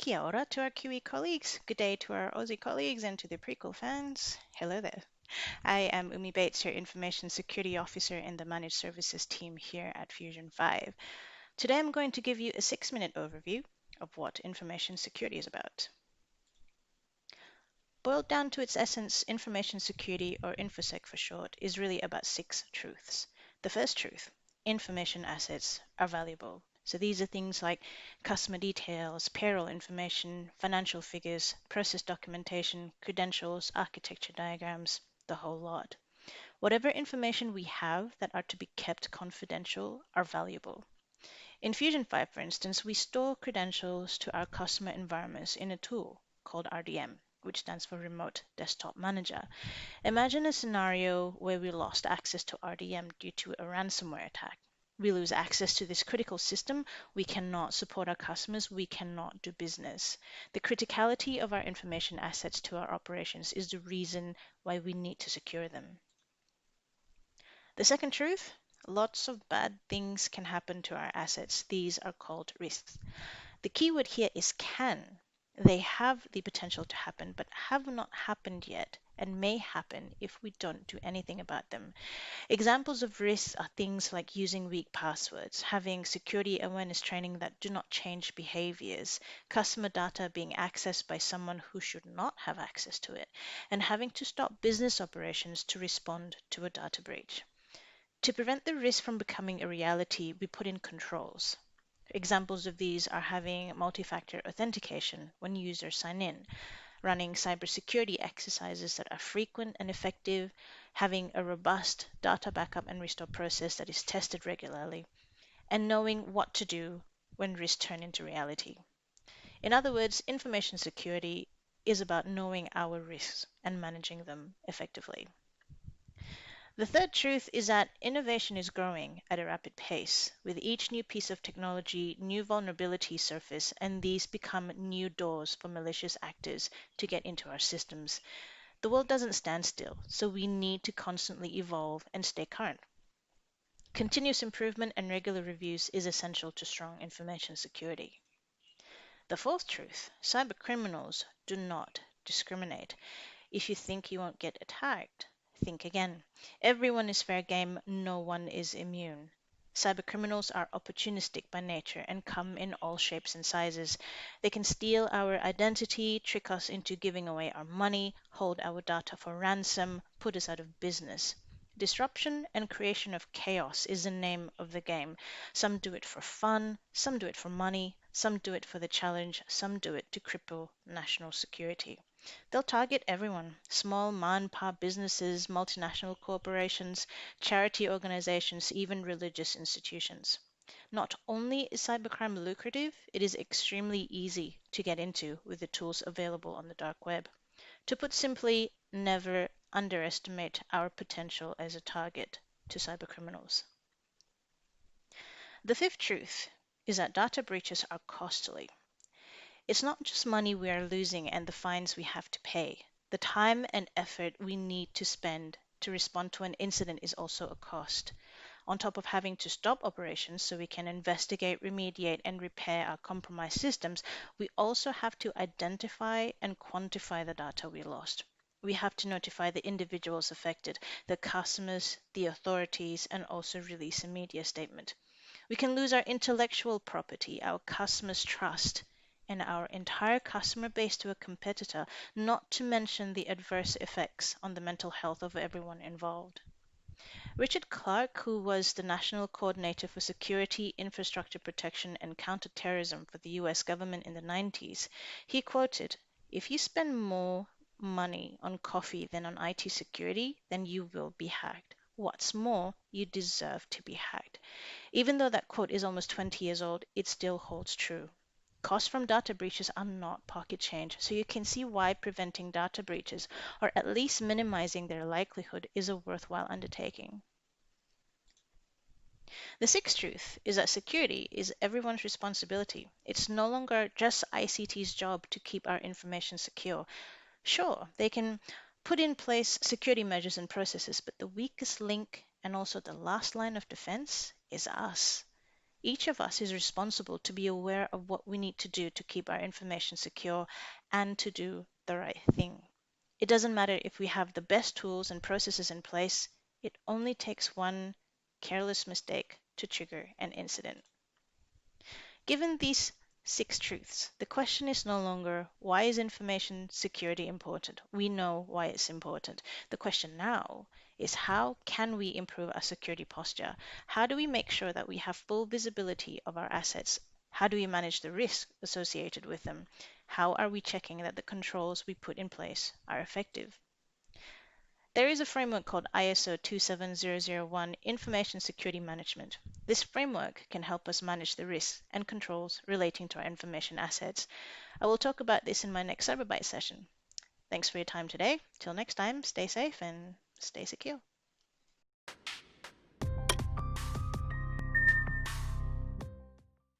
Kia ora to our Kiwi colleagues, good day to our Aussie colleagues, and to the prequel fans. Hello there. I am Ummi Bates, your Information Security Officer in the Managed Services team here at Fusion 5. Today I'm going to give you a 6-minute overview of what information security is about. Boiled down to its essence, information security, or InfoSec for short, is really about 6 truths. The first truth: information assets are valuable. So these are things like customer details, payroll information, financial figures, process documentation, credentials, architecture diagrams, the whole lot. Whatever information we have that are to be kept confidential are valuable. In Fusion 5, for instance, we store credentials to our customer environments in a tool called RDM, which stands for Remote Desktop Manager. Imagine a scenario where we lost access to RDM due to a ransomware attack. We lose access to this critical system, we cannot support our customers, we cannot do business. The criticality of our information assets to our operations is the reason why we need to secure them. The second truth: lots of bad things can happen to our assets. These are called risks. The keyword here is can. They have the potential to happen, but have not happened yet and may happen if we don't do anything about them. Examples of risks are things like using weak passwords, having security awareness training that do not change behaviors, customer data being accessed by someone who should not have access to it, and having to stop business operations to respond to a data breach. To prevent the risk from becoming a reality, we put in controls. Examples of these are having multi-factor authentication when users sign in, running cybersecurity exercises that are frequent and effective, having a robust data backup and restore process that is tested regularly, and knowing what to do when risks turn into reality. In other words, information security is about knowing our risks and managing them effectively. The third truth is that innovation is growing at a rapid pace. With each new piece of technology, new vulnerabilities surface, and these become new doors for malicious actors to get into our systems. The world doesn't stand still, so we need to constantly evolve and stay current. Continuous improvement and regular reviews is essential to strong information security. The fourth truth: cybercriminals do not discriminate. If you think you won't get attacked, think again. Everyone is fair game, no one is immune. Cybercriminals are opportunistic by nature and come in all shapes and sizes. They can steal our identity, trick us into giving away our money, hold our data for ransom, put us out of business. Disruption and creation of chaos is the name of the game. Some do it for fun, some do it for money, some do it for the challenge, some do it to cripple national security. They'll target everyone: small ma-and-pa businesses, multinational corporations, charity organizations, even religious institutions. Not only is cybercrime lucrative, it is extremely easy to get into with the tools available on the dark web. To put simply, never underestimate our potential as a target to cybercriminals. The fifth truth is that data breaches are costly. It's not just money we are losing and the fines we have to pay. The time and effort we need to spend to respond to an incident is also a cost. On top of having to stop operations so we can investigate, remediate, and repair our compromised systems, we also have to identify and quantify the data we lost. We have to notify the individuals affected, the customers, the authorities, and also release a media statement. We can lose our intellectual property, our customers' trust, and our entire customer base to a competitor, not to mention the adverse effects on the mental health of everyone involved. Richard Clarke, who was the National Coordinator for Security, Infrastructure Protection, and Counterterrorism for the US government in the 90s, he quoted, "If you spend more money on coffee than on IT security, then you will be hacked. What's more, you deserve to be hacked." Even though that quote is almost 20 years old, it still holds true. Costs from data breaches are not pocket change, so you can see why preventing data breaches, or at least minimizing their likelihood, is a worthwhile undertaking. The sixth truth is that security is everyone's responsibility. It's no longer just ICT's job to keep our information secure. Sure, they can put in place security measures and processes, but the weakest link and also the last line of defense is us. Each of us is responsible to be aware of what we need to do to keep our information secure and to do the right thing. It doesn't matter if we have the best tools and processes in place, it only takes one careless mistake to trigger an incident. Given these 6 truths, the question is no longer why is information security important? We know why it's important. The question now is how can we improve our security posture? How do we make sure that we have full visibility of our assets? How do we manage the risk associated with them? How are we checking that the controls we put in place are effective? There is a framework called ISO 27001 Information Security Management. This framework can help us manage the risks and controls relating to our information assets. I will talk about this in my next CyberBite session. Thanks for your time today. Till next time, stay safe and stay secure.